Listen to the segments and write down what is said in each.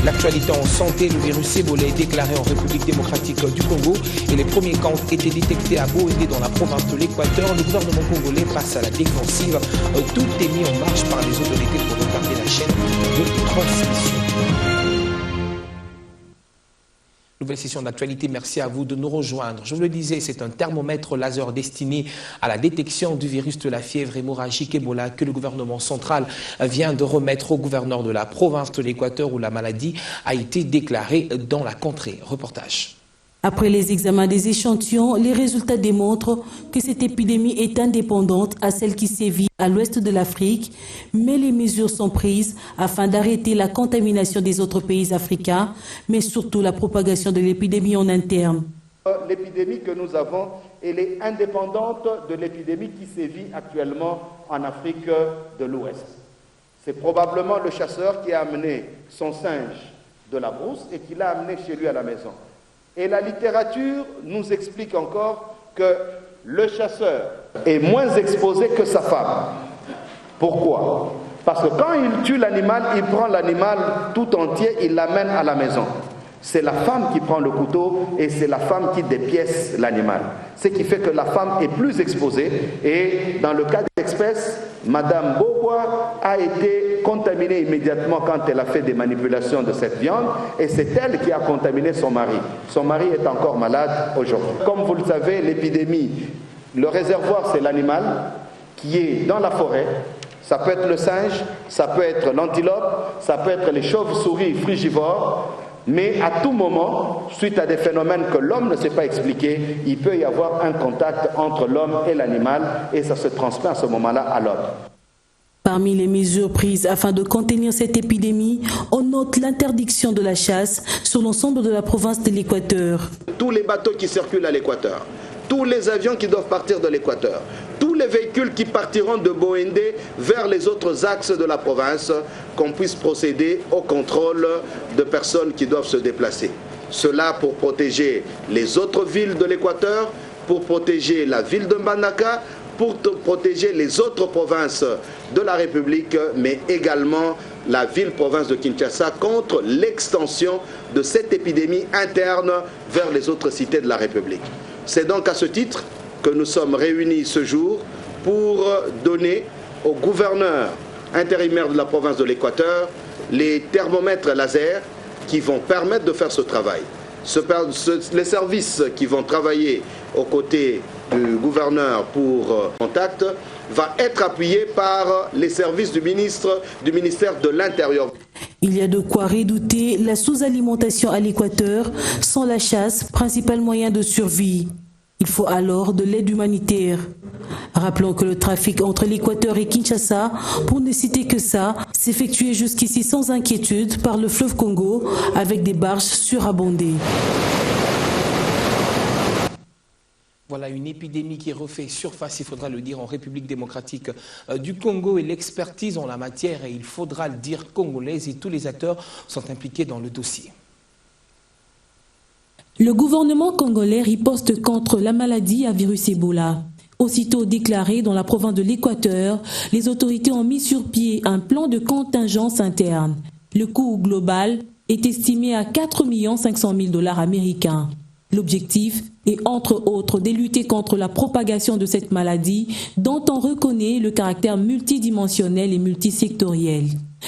L'actualité en santé, le virus Ebola est déclaré en République démocratique du Congo et les premiers cas ont été détectés à Boendé dans la province de l'Équateur. Le gouvernement congolais passe à la défensive. Tout est mis en marche par les autorités pour retarder la chaîne de transmission. Nouvelle session d'actualité, merci à vous de nous rejoindre. Je vous le disais, c'est un thermomètre laser destiné à la détection du virus de la fièvre hémorragique Ebola que le gouvernement central vient de remettre au gouverneur de la province de l'Équateur où la maladie a été déclarée dans la contrée. Reportage. Après les examens des échantillons, les résultats démontrent que cette épidémie est indépendante à celle qui sévit à l'ouest de l'Afrique, mais les mesures sont prises afin d'arrêter la contamination des autres pays africains, mais surtout la propagation de l'épidémie en interne. L'épidémie que nous avons, elle est indépendante de l'épidémie qui sévit actuellement en Afrique de l'Ouest. C'est probablement le chasseur qui a amené son singe de la brousse et qui l'a amené chez lui à la maison. Et la littérature nous explique encore que le chasseur est moins exposé que sa femme. Pourquoi? Parce que quand il tue l'animal, il prend l'animal tout entier, il l'amène à la maison. C'est la femme qui prend le couteau et c'est la femme qui dépièce l'animal. Ce qui fait que la femme est plus exposée. Et dans le cas d'espèce, Madame Bobois a été contaminée immédiatement quand elle a fait des manipulations de cette viande. Et c'est elle qui a contaminé son mari. Son mari est encore malade aujourd'hui. Comme vous le savez, l'épidémie, le réservoir, c'est l'animal qui est dans la forêt. Ça peut être le singe, ça peut être l'antilope, ça peut être les chauves-souris frugivores. Mais à tout moment, suite à des phénomènes que l'homme ne sait pas expliquer, il peut y avoir un contact entre l'homme et l'animal et ça se transmet à ce moment-là à l'homme. Parmi les mesures prises afin de contenir cette épidémie, on note l'interdiction de la chasse sur l'ensemble de la province de l'Équateur. Tous les bateaux qui circulent à l'Équateur, tous les avions qui doivent partir de l'Équateur, tous les véhicules qui partiront de Boendé vers les autres axes de la province, qu'on puisse procéder au contrôle de personnes qui doivent se déplacer. Cela pour protéger les autres villes de l'Équateur, pour protéger la ville de Mbandaka, pour protéger les autres provinces de la République, mais également la ville-province de Kinshasa contre l'extension de cette épidémie interne vers les autres cités de la République. C'est donc à ce titre que nous sommes réunis ce jour pour donner au gouverneur intérimaire de la province de l'Équateur les thermomètres laser qui vont permettre de faire ce travail. Les services qui vont travailler aux côtés du gouverneur pour contact va être appuyé par les services du ministère de l'Intérieur. Il y a de quoi redouter la sous-alimentation à l'Équateur sans la chasse, principal moyen de survie. Il faut alors de l'aide humanitaire. Rappelons que le trafic entre l'Équateur et Kinshasa, pour ne citer que ça, s'effectuait jusqu'ici sans inquiétude par le fleuve Congo avec des barges surabondées. Voilà une épidémie qui refait surface, il faudra le dire, en République démocratique du Congo et l'expertise en la matière, et il faudra le dire, congolaise, et tous les acteurs sont impliqués dans le dossier. Le gouvernement congolais riposte contre la maladie à virus Ebola. Aussitôt déclaré dans la province de l'Équateur, les autorités ont mis sur pied un plan de contingence interne. Le coût global est estimé à 4 500 000 $ américains. L'objectif est entre autres de lutter contre la propagation de cette maladie dont on reconnaît le caractère multidimensionnel et multisectoriel.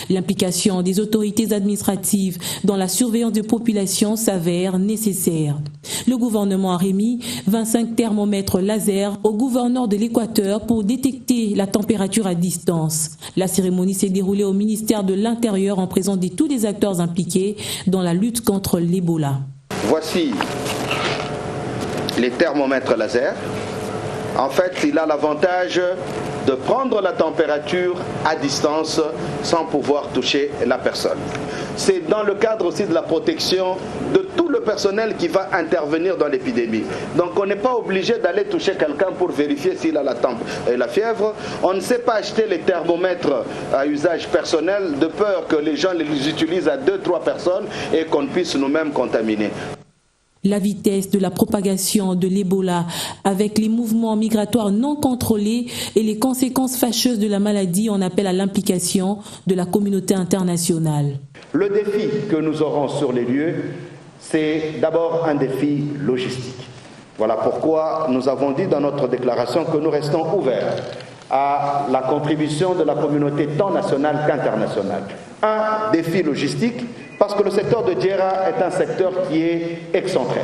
L'implication des autorités administratives dans la surveillance des populations s'avère nécessaire. Le gouvernement a remis 25 thermomètres laser au gouverneur de l'Équateur pour détecter la température à distance. La cérémonie s'est déroulée au ministère de l'Intérieur en présence de tous les acteurs impliqués dans la lutte contre l'Ebola. Voici les thermomètres laser. En fait, il a l'avantage de prendre la température à distance sans pouvoir toucher la personne. C'est dans le cadre aussi de la protection de tout le personnel qui va intervenir dans l'épidémie. Donc on n'est pas obligé d'aller toucher quelqu'un pour vérifier s'il a la fièvre. On ne sait pas acheter les thermomètres à usage personnel de peur que les gens les utilisent à 2-3 personnes et qu'on puisse nous-mêmes contaminer. La vitesse de la propagation de l'Ebola avec les mouvements migratoires non contrôlés et les conséquences fâcheuses de la maladie en appellent à l'implication de la communauté internationale. Le défi que nous aurons sur les lieux, c'est d'abord un défi logistique. Voilà pourquoi nous avons dit dans notre déclaration que nous restons ouverts à la contribution de la communauté tant nationale qu'internationale. Un défi logistique parce que le secteur de Djera est un secteur qui est excentré.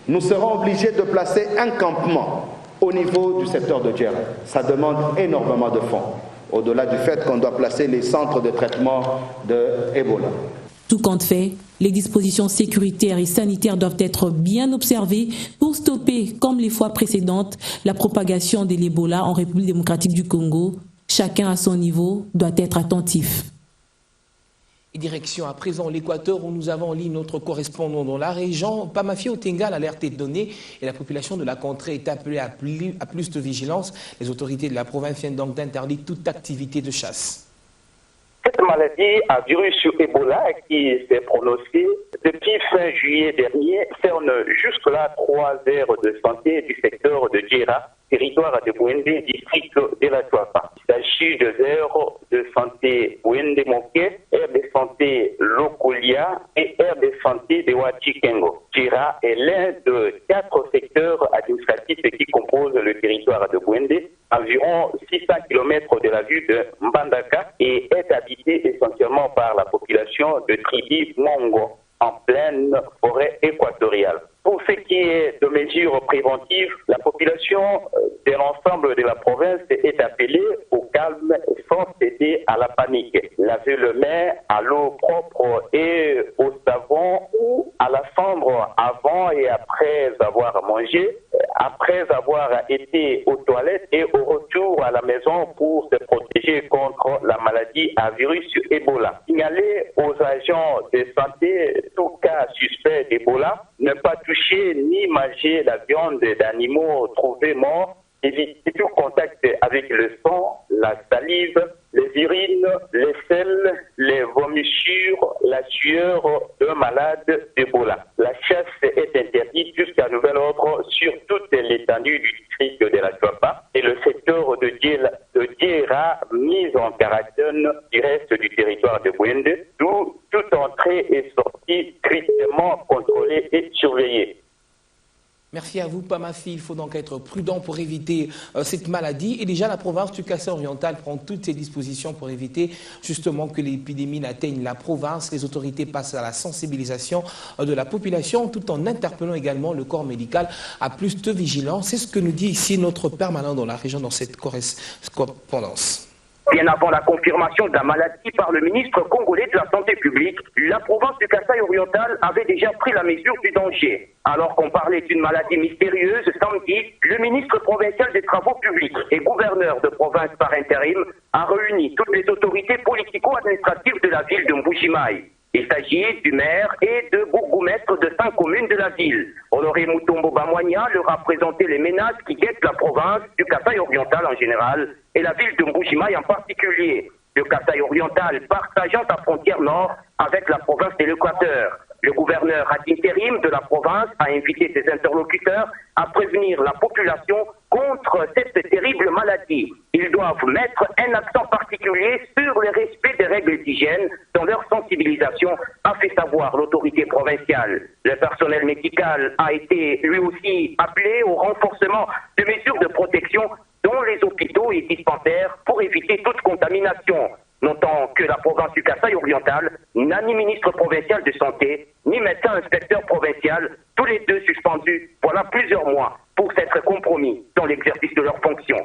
Nous serons obligés de placer un campement au niveau du secteur de Djera. Ça demande énormément de fonds, au-delà du fait qu'on doit placer les centres de traitement de Ebola. Tout compte fait, les dispositions sécuritaires et sanitaires doivent être bien observées pour stopper, comme les fois précédentes, la propagation de l'Ebola en République démocratique du Congo. Chacun à son niveau doit être attentif. Et direction à présent l'Équateur où nous avons en ligne notre correspondant dans la région. Pamafi Otenga, l'alerte est donnée et la population de la contrée est appelée à plus de vigilance. Les autorités de la province viennent donc d'interdire toute activité de chasse. Cette maladie à virus Ebola qui s'est prononcée depuis fin juillet dernier cerne jusque-là 3 aires de santé du secteur de Djera, territoire de Bouende, district de la Tuapa. Il s'agit de aires de santé Bouende Moké, aire de santé Lokolia et aire de santé de Wachikengo. Djera est l'un de 4 secteurs administratifs qui composent le territoire de Bouende, environ 600 km de la ville de Mbandaka et est habité essentiellement par la population de Tribi Mongo en pleine forêt équatoriale. Pour ce qui est de mesures préventives, la population de l'ensemble de la province est appelée au calme sans céder à la panique. Laver le main à l'eau propre et au savon ou à la cendre avant et après avoir mangé, après avoir été aux toilettes et au retour à la maison pour se protéger contre la maladie à virus Ebola. Signaler aux agents de santé tout cas suspect d'Ebola, ne pas toucher ni manger la viande d'animaux trouvés morts, éviter tout contact avec le sang, la salive, les urines, les selles, les vomissures, la sueur d'un malade d'Ebola. La chasse est interdite jusqu'à nouvel ordre sur toute l'étendue du district de la Tuapa et le secteur de Djera mis en quarantaine du reste du territoire de Bouende, d'où toute entrée et sortie strictement contrôlée et surveillée. Merci à vous, Pamafi. Il faut donc être prudent pour éviter cette maladie. Et déjà, la province du Kassai oriental prend toutes ses dispositions pour éviter justement que l'épidémie n'atteigne la province. Les autorités passent à la sensibilisation de la population tout en interpellant également le corps médical à plus de vigilance. C'est ce que nous dit ici notre permanent dans la région dans cette correspondance. Bien avant la confirmation de la maladie par le ministre congolais de la Santé publique, la province du Kassai oriental avait déjà pris la mesure du danger. Alors qu'on parlait d'une maladie mystérieuse, samedi, le ministre provincial des Travaux publics et gouverneur de province par intérim a réuni toutes les autorités politico-administratives de la ville de Mbujimayi. Il s'agit du maire et de bourgmestre de 5 communes de la ville. Honoré Mutombo Bamwanya leur a présenté les menaces qui guettent la province du Kassai oriental en général et la ville de Mbujimayi en particulier. Le Kassai oriental partageant sa frontière nord avec la province de l'Équateur. Le gouverneur ad intérim de la province a invité ses interlocuteurs à prévenir la population contre cette terrible maladie. Ils doivent mettre un accent particulier sur le respect des règles d'hygiène dans leur sensibilisation, a fait savoir l'autorité provinciale. Le personnel médical a été lui aussi appelé au renforcement de mesures de protection dans les hôpitaux et dispensaires pour éviter toute contamination. Notant que la province du Kassai oriental n'a ni ministre provincial de santé, ni médecin inspecteur provincial, tous les deux suspendus voilà plusieurs mois pour s'être compromis dans l'exercice de leurs fonctions.